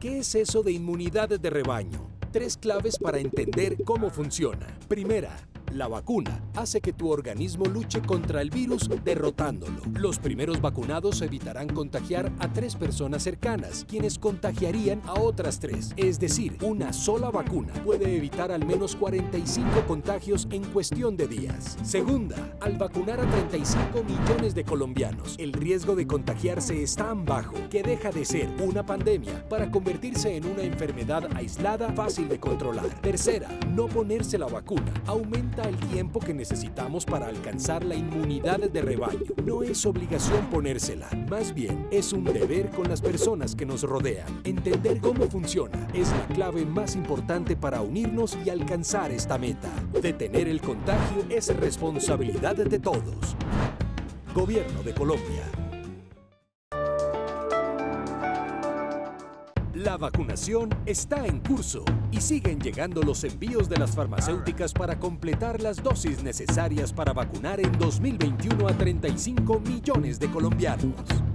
¿Qué es eso de inmunidad de rebaño? 3 claves para entender cómo funciona. Primera, la vacuna hace que tu organismo luche contra el virus derrotándolo. Los primeros vacunados evitarán contagiar a 3 personas cercanas, quienes contagiarían a otras 3. Es decir, una sola vacuna puede evitar al menos 45 contagios en cuestión de días. Segunda, al vacunar a 35 millones de colombianos, el riesgo de contagiarse es tan bajo que deja de ser una pandemia para convertirse en una enfermedad aislada fácil de controlar. Tercera, no ponerse la vacuna aumenta el tiempo que necesitamos para alcanzar la inmunidad de rebaño. No es obligación ponérsela, más bien es un deber con las personas que nos rodean. Entender cómo funciona es la clave más importante para unirnos y alcanzar esta meta. Detener el contagio es responsabilidad de todos. Gobierno de Colombia. La vacunación está en curso y siguen llegando los envíos de las farmacéuticas para completar las dosis necesarias para vacunar en 2021 a 35 millones de colombianos.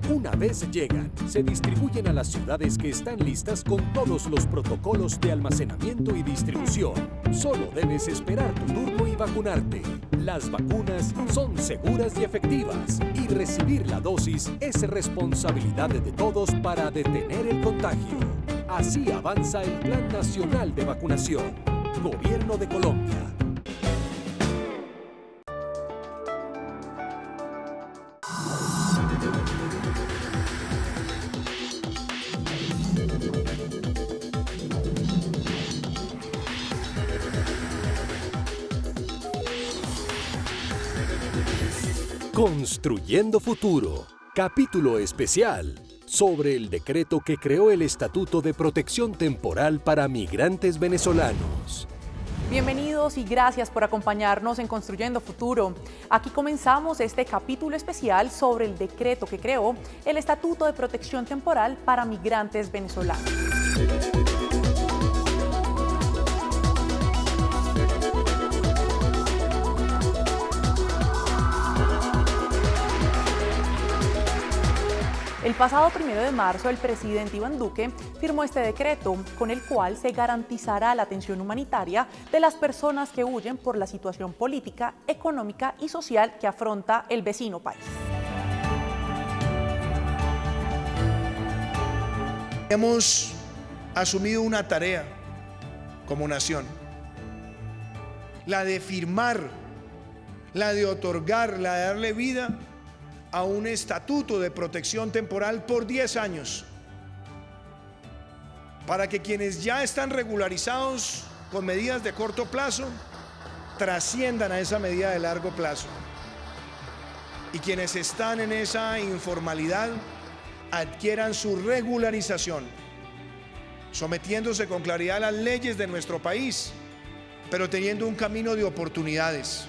Una vez llegan, se distribuyen a las ciudades que están listas con todos los protocolos de almacenamiento y distribución. Solo debes esperar tu turno y vacunarte. Las vacunas son seguras y efectivas y recibir la dosis es responsabilidad de todos para detener el contagio. Así avanza el Plan Nacional de Vacunación. Gobierno de Colombia. Construyendo Futuro. Capítulo especial sobre el decreto que creó el Estatuto de Protección Temporal para Migrantes Venezolanos. Bienvenidos y gracias por acompañarnos en Construyendo Futuro. Aquí comenzamos este capítulo especial sobre el decreto que creó el Estatuto de Protección Temporal para Migrantes Venezolanos. El pasado 1 de marzo, el presidente Iván Duque firmó este decreto, con el cual se garantizará la atención humanitaria de las personas que huyen por la situación política, económica y social que afronta el vecino país. Hemos asumido una tarea como nación, la de firmar, la de otorgar, la de darle vida a un estatuto de protección temporal por 10 años, para que quienes ya están regularizados con medidas de corto plazo trasciendan a esa medida de largo plazo, y quienes están en esa informalidad adquieran su regularización, sometiéndose con claridad a las leyes de nuestro país, pero teniendo un camino de oportunidades.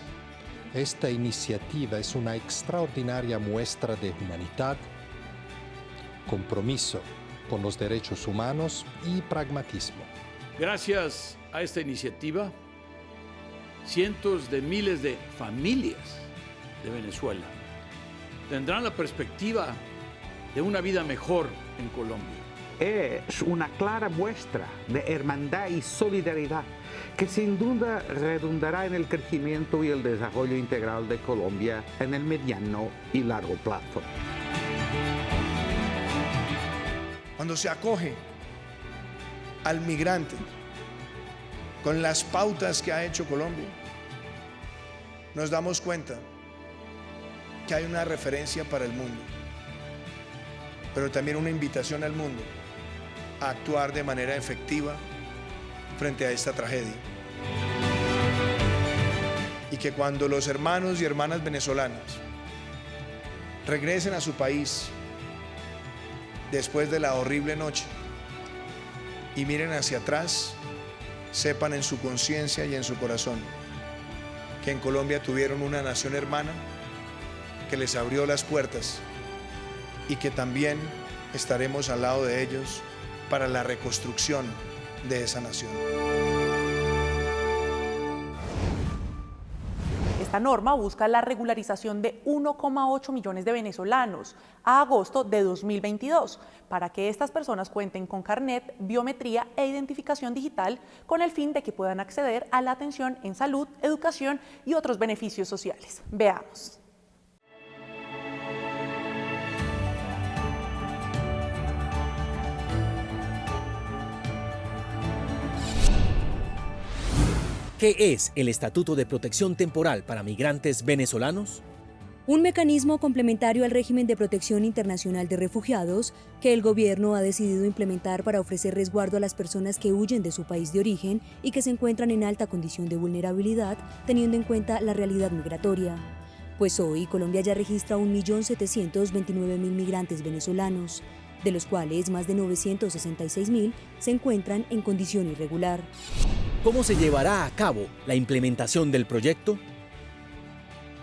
Esta iniciativa es una extraordinaria muestra de humanidad, compromiso con los derechos humanos y pragmatismo. Gracias a esta iniciativa, cientos de miles de familias de Venezuela tendrán la perspectiva de una vida mejor en Colombia. Es una clara muestra de hermandad y solidaridad que sin duda redundará en el crecimiento y el desarrollo integral de Colombia en el mediano y largo plazo. Cuando se acoge al migrante con las pautas que ha hecho Colombia, nos damos cuenta que hay una referencia para el mundo, pero también una invitación al mundo a actuar de manera efectiva frente a esta tragedia. Y que cuando los hermanos y hermanas venezolanas regresen a su país después de la horrible noche y miren hacia atrás, sepan en su conciencia y en su corazón que en Colombia tuvieron una nación hermana que les abrió las puertas y que también estaremos al lado de ellos para la reconstrucción de esa nación. Esta norma busca la regularización de 1,8 millones de venezolanos a agosto de 2022 para que estas personas cuenten con carnet, biometría e identificación digital con el fin de que puedan acceder a la atención en salud, educación y otros beneficios sociales. Veamos. ¿Qué es el Estatuto de Protección Temporal para Migrantes Venezolanos? Un mecanismo complementario al régimen de protección internacional de refugiados que el gobierno ha decidido implementar para ofrecer resguardo a las personas que huyen de su país de origen y que se encuentran en alta condición de vulnerabilidad, teniendo en cuenta la realidad migratoria. Pues hoy Colombia ya registra 1.729.000 migrantes venezolanos, de los cuales más de 966.000 se encuentran en condición irregular. ¿Cómo se llevará a cabo la implementación del proyecto?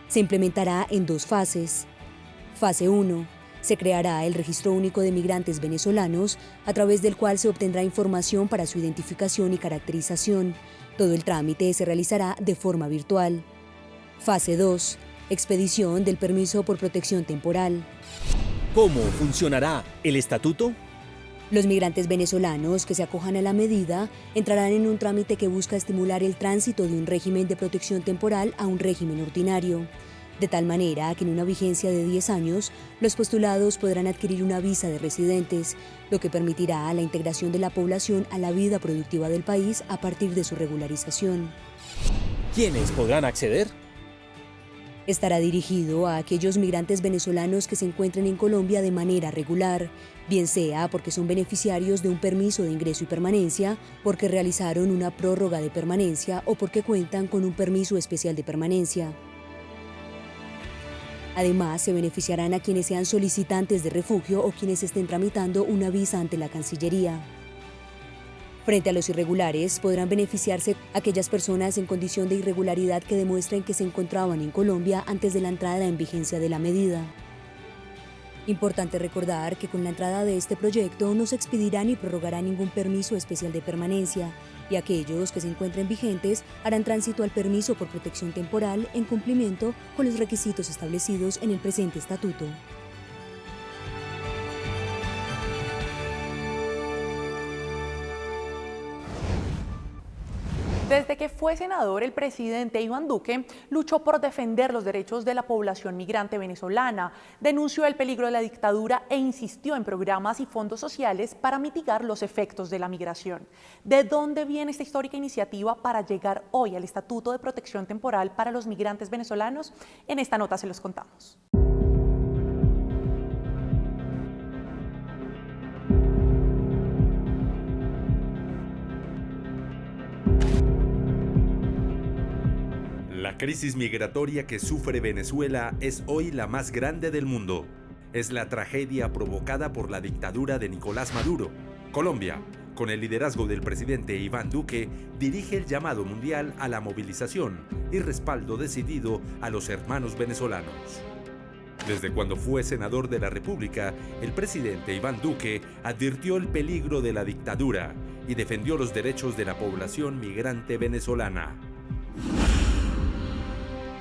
Se implementará en 2 fases. Fase 1. Se creará el Registro Único de Migrantes Venezolanos, a través del cual se obtendrá información para su identificación y caracterización. Todo el trámite se realizará de forma virtual. Fase 2. Expedición del permiso por protección temporal. ¿Cómo funcionará el estatuto? Los migrantes venezolanos que se acojan a la medida entrarán en un trámite que busca estimular el tránsito de un régimen de protección temporal a un régimen ordinario, de tal manera que en una vigencia de 10 años, los postulados podrán adquirir una visa de residentes, lo que permitirá la integración de la población a la vida productiva del país a partir de su regularización. ¿Quiénes podrán acceder? Estará dirigido a aquellos migrantes venezolanos que se encuentren en Colombia de manera regular, bien sea porque son beneficiarios de un permiso de ingreso y permanencia, porque realizaron una prórroga de permanencia o porque cuentan con un permiso especial de permanencia. Además, se beneficiarán a quienes sean solicitantes de refugio o quienes estén tramitando una visa ante la Cancillería. Frente a los irregulares, podrán beneficiarse aquellas personas en condición de irregularidad que demuestren que se encontraban en Colombia antes de la entrada en vigencia de la medida. Importante recordar que con la entrada de este proyecto no se expedirá ni prorrogará ningún permiso especial de permanencia, y aquellos que se encuentren vigentes harán tránsito al permiso por protección temporal en cumplimiento con los requisitos establecidos en el presente estatuto. Desde que fue senador, el presidente Iván Duque luchó por defender los derechos de la población migrante venezolana, denunció el peligro de la dictadura e insistió en programas y fondos sociales para mitigar los efectos de la migración. ¿De dónde viene esta histórica iniciativa para llegar hoy al Estatuto de Protección Temporal para los migrantes venezolanos? En esta nota se los contamos. La crisis migratoria que sufre Venezuela es hoy la más grande del mundo. Es la tragedia provocada por la dictadura de Nicolás Maduro. Colombia, con el liderazgo del presidente Iván Duque, dirige el llamado mundial a la movilización y respaldo decidido a los hermanos venezolanos. Desde cuando fue senador de la República, el presidente Iván Duque advirtió el peligro de la dictadura y defendió los derechos de la población migrante venezolana.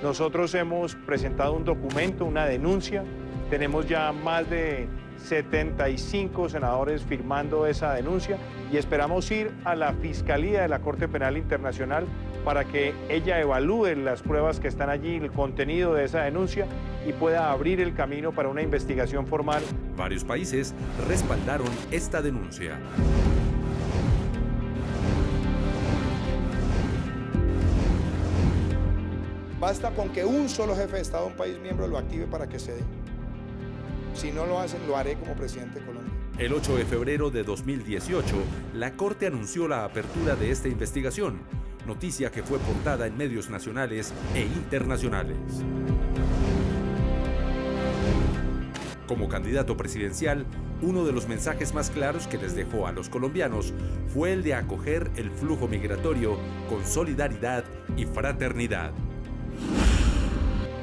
Nosotros hemos presentado un documento, una denuncia. Tenemos ya más de 75 senadores firmando esa denuncia y esperamos ir a la Fiscalía de la Corte Penal Internacional para que ella evalúe las pruebas que están allí, el contenido de esa denuncia y pueda abrir el camino para una investigación formal. Varios países respaldaron esta denuncia. Basta con que un solo jefe de Estado de un país miembro lo active para que se dé. Si no lo hacen, lo haré como presidente de Colombia. El 8 de febrero de 2018, la Corte anunció la apertura de esta investigación, noticia que fue portada en medios nacionales e internacionales. Como candidato presidencial, uno de los mensajes más claros que les dejó a los colombianos fue el de acoger el flujo migratorio con solidaridad y fraternidad.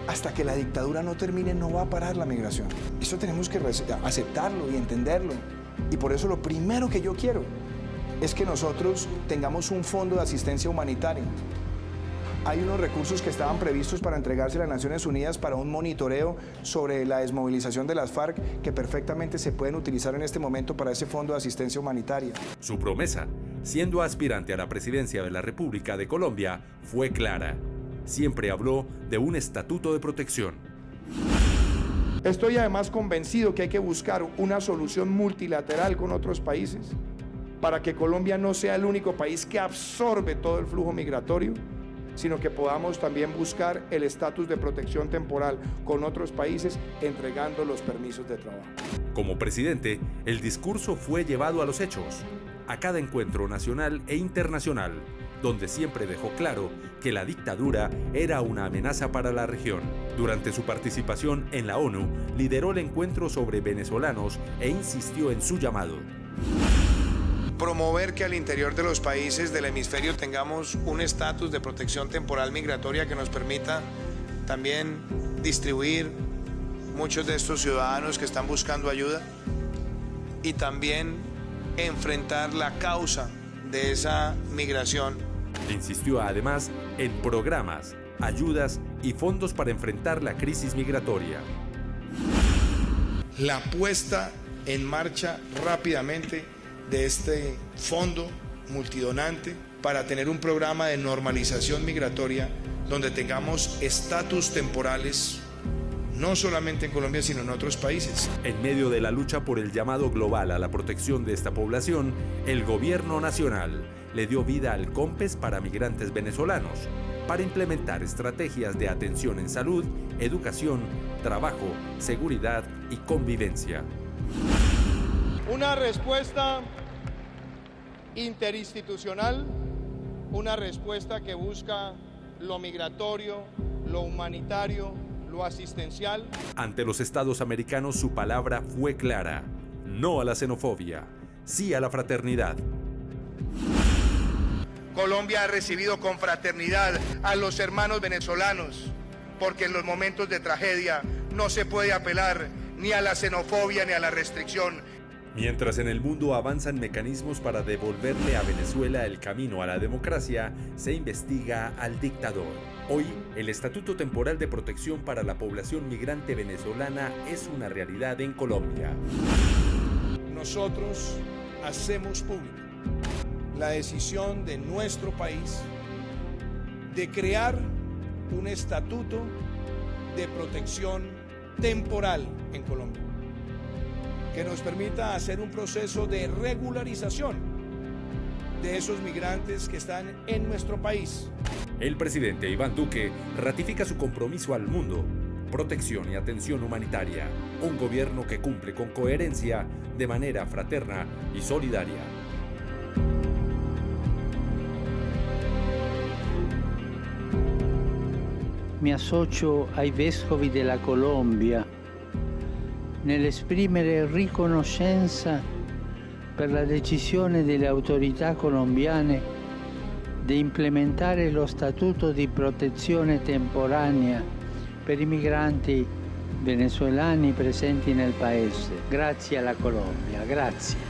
Hasta que la dictadura no termine, no va a parar la migración. Eso tenemos que aceptarlo y entenderlo. Y por eso lo primero que yo quiero es que nosotros tengamos un fondo de asistencia humanitaria Hay unos recursos que estaban previstos para entregarse a las Naciones Unidas para un monitoreo sobre la desmovilización de las FARC que perfectamente se pueden utilizar en este momento para ese fondo de asistencia humanitaria. Su promesa, siendo aspirante a la presidencia de la República de Colombia, fue clara. Siempre habló de un estatuto de protección. Estoy además convencido que hay que buscar una solución multilateral con otros países para que Colombia no sea el único país que absorbe todo el flujo migratorio, sino que podamos también buscar el estatus de protección temporal con otros países entregando los permisos de trabajo. Como presidente, el discurso fue llevado a los hechos, a cada encuentro nacional e internacional, donde siempre dejó claro que la dictadura era una amenaza para la región. Durante su participación en la ONU, lideró el encuentro sobre venezolanos e insistió en su llamado. Promover que al interior de los países del hemisferio tengamos un estatus de protección temporal migratoria que nos permita también distribuir muchos de estos ciudadanos que están buscando ayuda y también enfrentar la causa de esa migración. Insistió además en programas, ayudas y fondos para enfrentar la crisis migratoria. La puesta en marcha rápidamente de este fondo multidonante para tener un programa de normalización migratoria donde tengamos estatus temporales no solamente en Colombia sino en otros países. En medio de la lucha por el llamado global a la protección de esta población, el gobierno nacional le dio vida al COMPES para migrantes venezolanos, para implementar estrategias de atención en salud, educación, trabajo, seguridad y convivencia. Una respuesta interinstitucional, una respuesta que busca lo migratorio, lo humanitario, lo asistencial. Ante los estados americanos su palabra fue clara: no a la xenofobia, sí a la fraternidad. Colombia ha recibido con fraternidad a los hermanos venezolanos, porque en los momentos de tragedia no se puede apelar ni a la xenofobia ni a la restricción. Mientras en el mundo avanzan mecanismos para devolverle a Venezuela el camino a la democracia, se investiga al dictador. Hoy, el Estatuto Temporal de Protección para la Población Migrante Venezolana es una realidad en Colombia. Nosotros hacemos pública la decisión de nuestro país de crear un estatuto de protección temporal en Colombia, que nos permita hacer un proceso de regularización de esos migrantes que están en nuestro país. El presidente Iván Duque ratifica su compromiso al mundo: protección y atención humanitaria, un gobierno que cumple con coherencia, de manera fraterna y solidaria. Mi associo ai vescovi della Colombia nell'esprimere riconoscenza per la decisione delle autorità colombiane di implementare lo Statuto di protezione temporanea per i migranti venezuelani presenti nel paese. Grazie alla Colombia, grazie.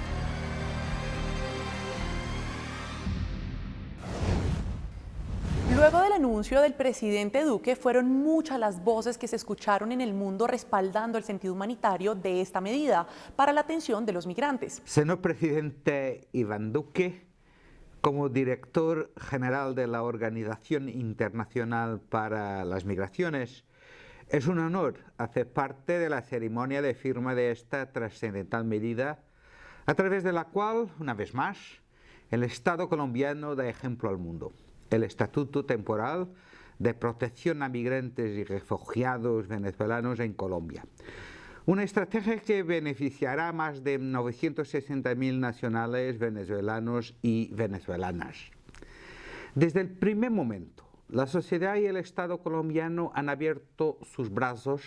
Luego del anuncio del presidente Duque, fueron muchas las voces que se escucharon en el mundo respaldando el sentido humanitario de esta medida para la atención de los migrantes. Señor presidente Iván Duque, como director general de la Organización Internacional para las Migraciones, es un honor hacer parte de la ceremonia de firma de esta trascendental medida, a través de la cual, una vez más, el Estado colombiano da ejemplo al mundo. El Estatuto Temporal de Protección a Migrantes y Refugiados Venezolanos en Colombia. Una estrategia que beneficiará a más de 960.000 nacionales venezolanos y venezolanas. Desde el primer momento, la sociedad y el Estado colombiano han abierto sus brazos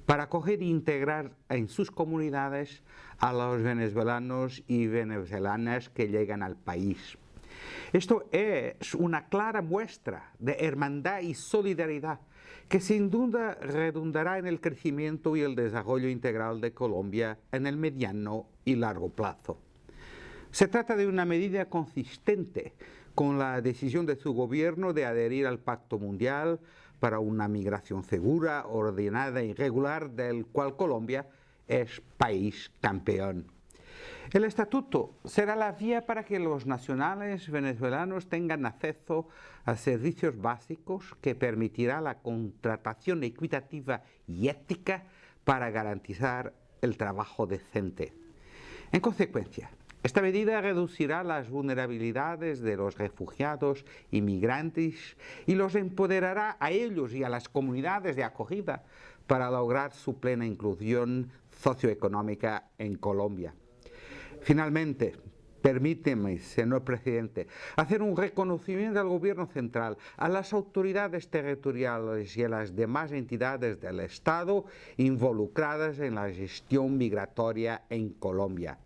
para acoger e integrar en sus comunidades a los venezolanos y venezolanas que llegan al país. Esto es una clara muestra de hermandad y solidaridad que sin duda redundará en el crecimiento y el desarrollo integral de Colombia en el mediano y largo plazo. Se trata de una medida consistente con la decisión de su gobierno de adherir al Pacto Mundial para una migración segura, ordenada y regular, del cual Colombia es país campeón. El estatuto será la vía para que los nacionales venezolanos tengan acceso a servicios básicos que permitirá la contratación equitativa y ética para garantizar el trabajo decente. En consecuencia, esta medida reducirá las vulnerabilidades de los refugiados y migrantes y los empoderará a ellos y a las comunidades de acogida para lograr su plena inclusión socioeconómica en Colombia. Finalmente, permíteme, señor presidente, hacer un reconocimiento al gobierno central, a las autoridades territoriales y a las demás entidades del Estado involucradas en la gestión migratoria en Colombia.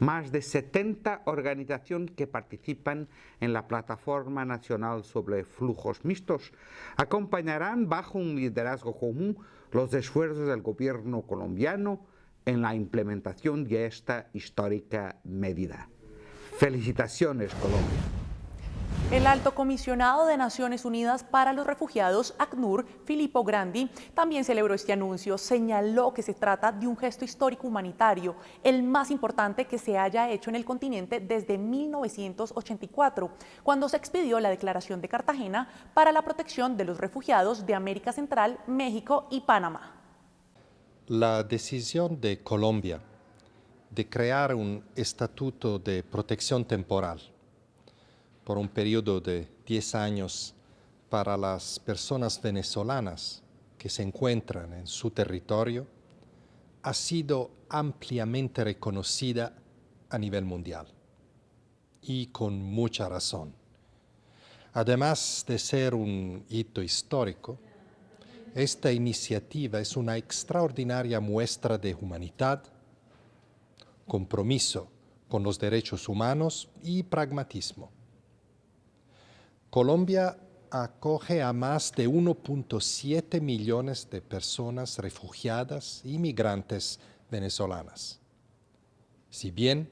Más de 70 organizaciones que participan en la Plataforma Nacional sobre Flujos Mixtos acompañarán bajo un liderazgo común los esfuerzos del gobierno colombiano en la implementación de esta histórica medida. Felicitaciones, Colombia. El alto comisionado de Naciones Unidas para los Refugiados, ACNUR, Filippo Grandi, también celebró este anuncio. Señaló que se trata de un gesto histórico humanitario, el más importante que se haya hecho en el continente desde 1984, cuando se expidió la Declaración de Cartagena para la protección de los refugiados de América Central, México y Panamá. La decisión de Colombia de crear un estatuto de protección temporal por un periodo de 10 años para las personas venezolanas que se encuentran en su territorio ha sido ampliamente reconocida a nivel mundial y con mucha razón. Además de ser un hito histórico, esta iniciativa es una extraordinaria muestra de humanidad, compromiso con los derechos humanos y pragmatismo. Colombia acoge a más de 1.7 millones de personas refugiadas y migrantes venezolanas. Si bien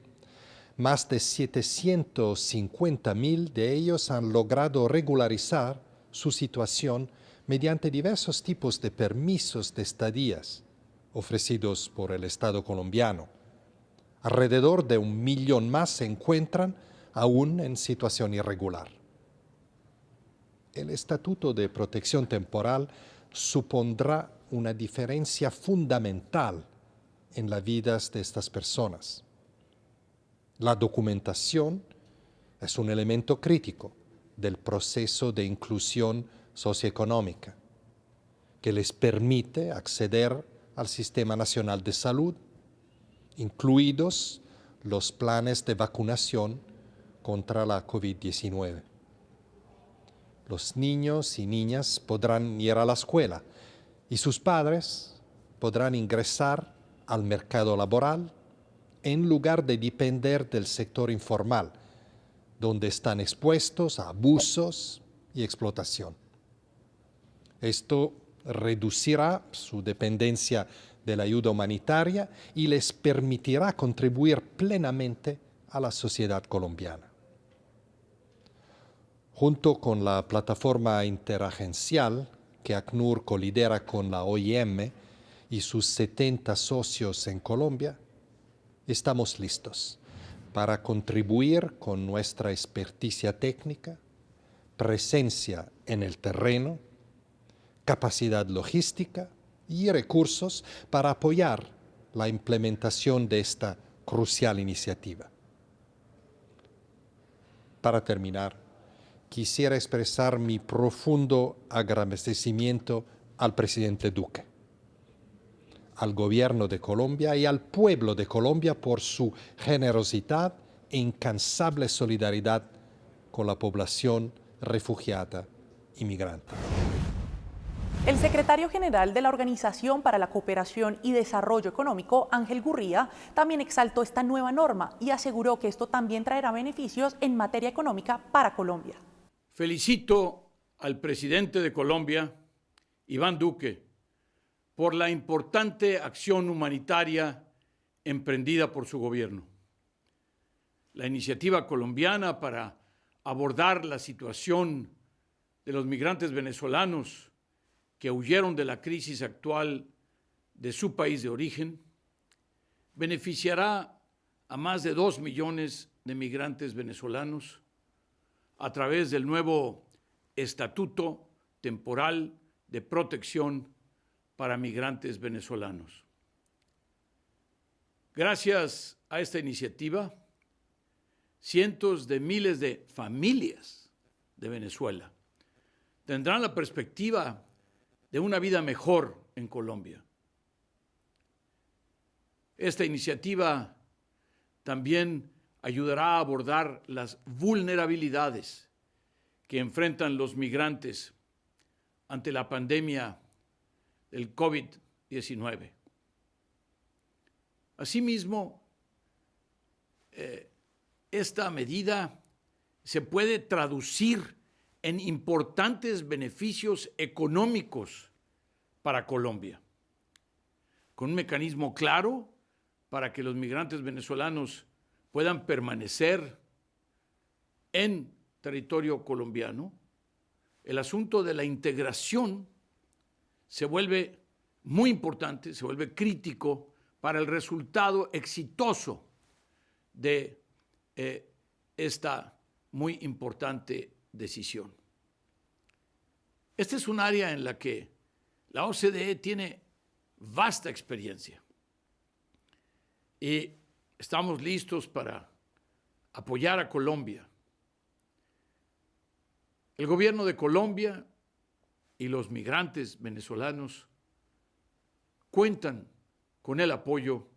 más de 750.000 de ellos han logrado regularizar su situación mediante diversos tipos de permisos de estadías ofrecidos por el Estado colombiano. Alrededor de 1 millón más se encuentran aún en situación irregular. El Estatuto de Protección Temporal supondrá una diferencia fundamental en las vidas de estas personas. La documentación es un elemento crítico del proceso de inclusión socioeconómica que les permite acceder al Sistema Nacional de Salud, incluidos los planes de vacunación contra la COVID-19. Los niños y niñas podrán ir a la escuela y sus padres podrán ingresar al mercado laboral en lugar de depender del sector informal, donde están expuestos a abusos y explotación. Esto reducirá su dependencia de la ayuda humanitaria y les permitirá contribuir plenamente a la sociedad colombiana. Junto con la plataforma interagencial que ACNUR colidera con la OIM y sus 70 socios en Colombia, estamos listos para contribuir con nuestra experticia técnica, presencia en el terreno, capacidad logística y recursos para apoyar la implementación de esta crucial iniciativa. Para terminar, quisiera expresar mi profundo agradecimiento al presidente Duque, al gobierno de Colombia y al pueblo de Colombia por su generosidad e incansable solidaridad con la población refugiada y migrante. El secretario general de la Organización para la Cooperación y Desarrollo Económico, Ángel Gurría, también exaltó esta nueva norma y aseguró que esto también traerá beneficios en materia económica para Colombia. Felicito al presidente de Colombia, Iván Duque, por la importante acción humanitaria emprendida por su gobierno. La iniciativa colombiana para abordar la situación de los migrantes venezolanos que huyeron de la crisis actual de su país de origen, beneficiará a más de 2 millones de migrantes venezolanos a través del nuevo Estatuto Temporal de Protección para Migrantes Venezolanos. Gracias a esta iniciativa, cientos de miles de familias de Venezuela tendrán la perspectiva de una vida mejor en Colombia. Esta iniciativa también ayudará a abordar las vulnerabilidades que enfrentan los migrantes ante la pandemia del COVID-19. Asimismo, esta medida se puede traducir en importantes beneficios económicos para Colombia, con un mecanismo claro para que los migrantes venezolanos puedan permanecer en territorio colombiano. El asunto de la integración se vuelve muy importante, se vuelve crítico para el resultado exitoso de esta muy importante decisión. Este es un área en la que la OCDE tiene vasta experiencia y estamos listos para apoyar a Colombia. El gobierno de Colombia y los migrantes venezolanos cuentan con el apoyo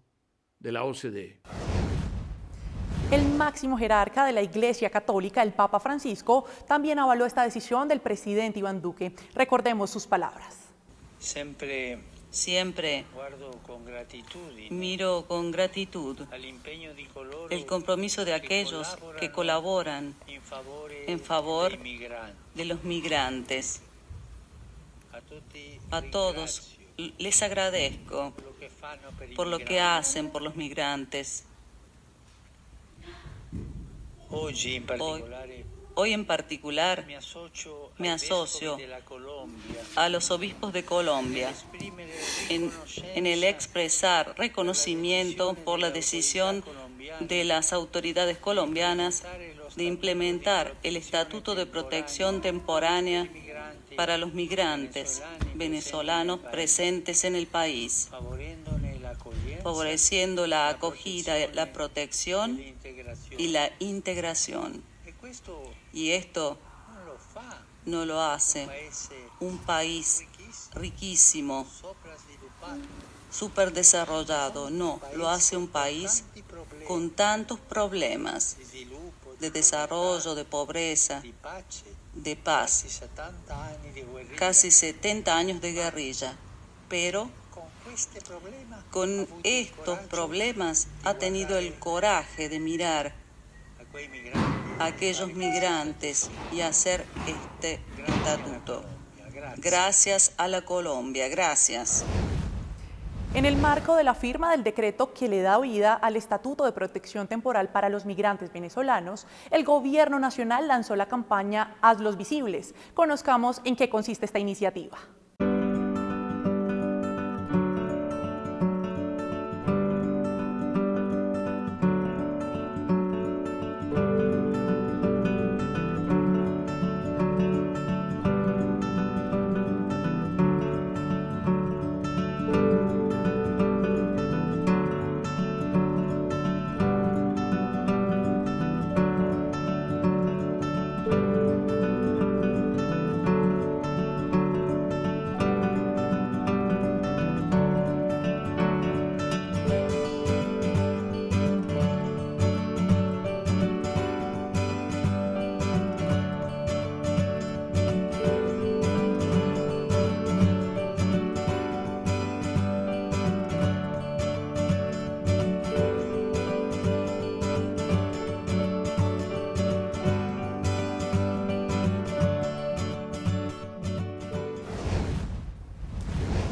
de la OCDE. El máximo jerarca de la Iglesia Católica, el Papa Francisco, también avaló esta decisión del presidente Iván Duque. Recordemos sus palabras. Siempre miro con gratitud el compromiso de aquellos que colaboran en favor de los migrantes. A todos les agradezco por lo que hacen por los migrantes. Hoy en particular me asocio a los obispos de Colombia en el expresar reconocimiento por la decisión de las autoridades colombianas de implementar el Estatuto de Protección Temporánea para los migrantes venezolanos presentes en el país, favoreciendo la acogida, la protección y la integración. Y esto no lo hace un país riquísimo, súper desarrollado, no, lo hace un país con tantos problemas de desarrollo, de pobreza, de paz, casi 70 años de guerrilla, pero con estos problemas ha tenido el coraje de mirar a aquellos migrantes y hacer este estatuto. Gracias a la Colombia, gracias. En el marco de la firma del decreto que le da vida al Estatuto de Protección Temporal para los Migrantes Venezolanos, el Gobierno Nacional lanzó la campaña Hazlos Visibles. Conozcamos en qué consiste esta iniciativa.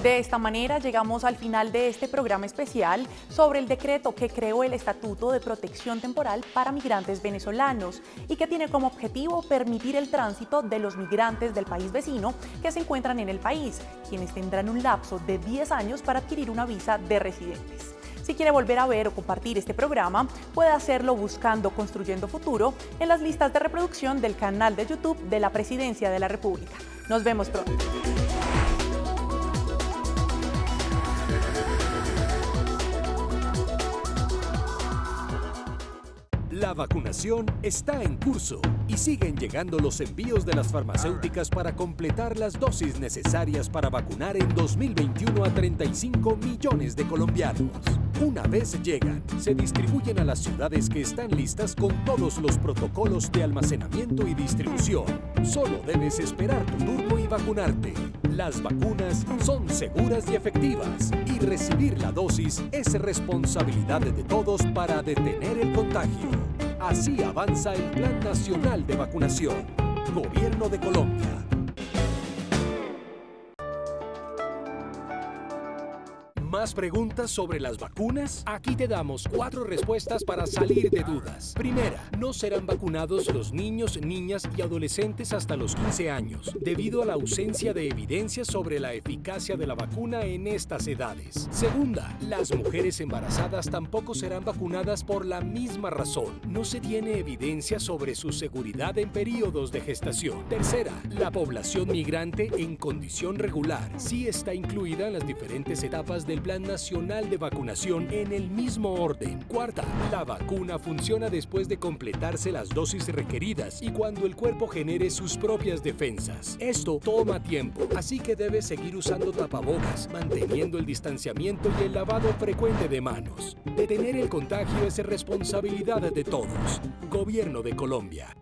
De esta manera llegamos al final de este programa especial sobre el decreto que creó el Estatuto de Protección Temporal para Migrantes Venezolanos y que tiene como objetivo permitir el tránsito de los migrantes del país vecino que se encuentran en el país, quienes tendrán un lapso de 10 años para adquirir una visa de residentes. Si quiere volver a ver o compartir este programa, puede hacerlo buscando Construyendo Futuro en las listas de reproducción del canal de YouTube de la Presidencia de la República. Nos vemos pronto. La vacunación está en curso y siguen llegando los envíos de las farmacéuticas para completar las dosis necesarias para vacunar en 2021 a 35 millones de colombianos. Una vez llegan, se distribuyen a las ciudades que están listas con todos los protocolos de almacenamiento y distribución. Solo debes esperar tu turno y vacunarte. Las vacunas son seguras y efectivas y recibir la dosis es responsabilidad de todos para detener el contagio. Así avanza el Plan Nacional de Vacunación. Gobierno de Colombia. ¿Más preguntas sobre las vacunas? Aquí te damos 4 respuestas para salir de dudas. Primera, no serán vacunados los niños, niñas y adolescentes hasta los 15 años, debido a la ausencia de evidencia sobre la eficacia de la vacuna en estas edades. Segunda, las mujeres embarazadas tampoco serán vacunadas por la misma razón. No se tiene evidencia sobre su seguridad en periodos de gestación. Tercera, la población migrante en condición regular sí está incluida en las diferentes etapas del Plan Nacional de Vacunación en el mismo orden. Cuarta, la vacuna funciona después de completarse las dosis requeridas y cuando el cuerpo genere sus propias defensas. Esto toma tiempo, así que debes seguir usando tapabocas, manteniendo el distanciamiento y el lavado frecuente de manos. Detener el contagio es responsabilidad de todos. Gobierno de Colombia.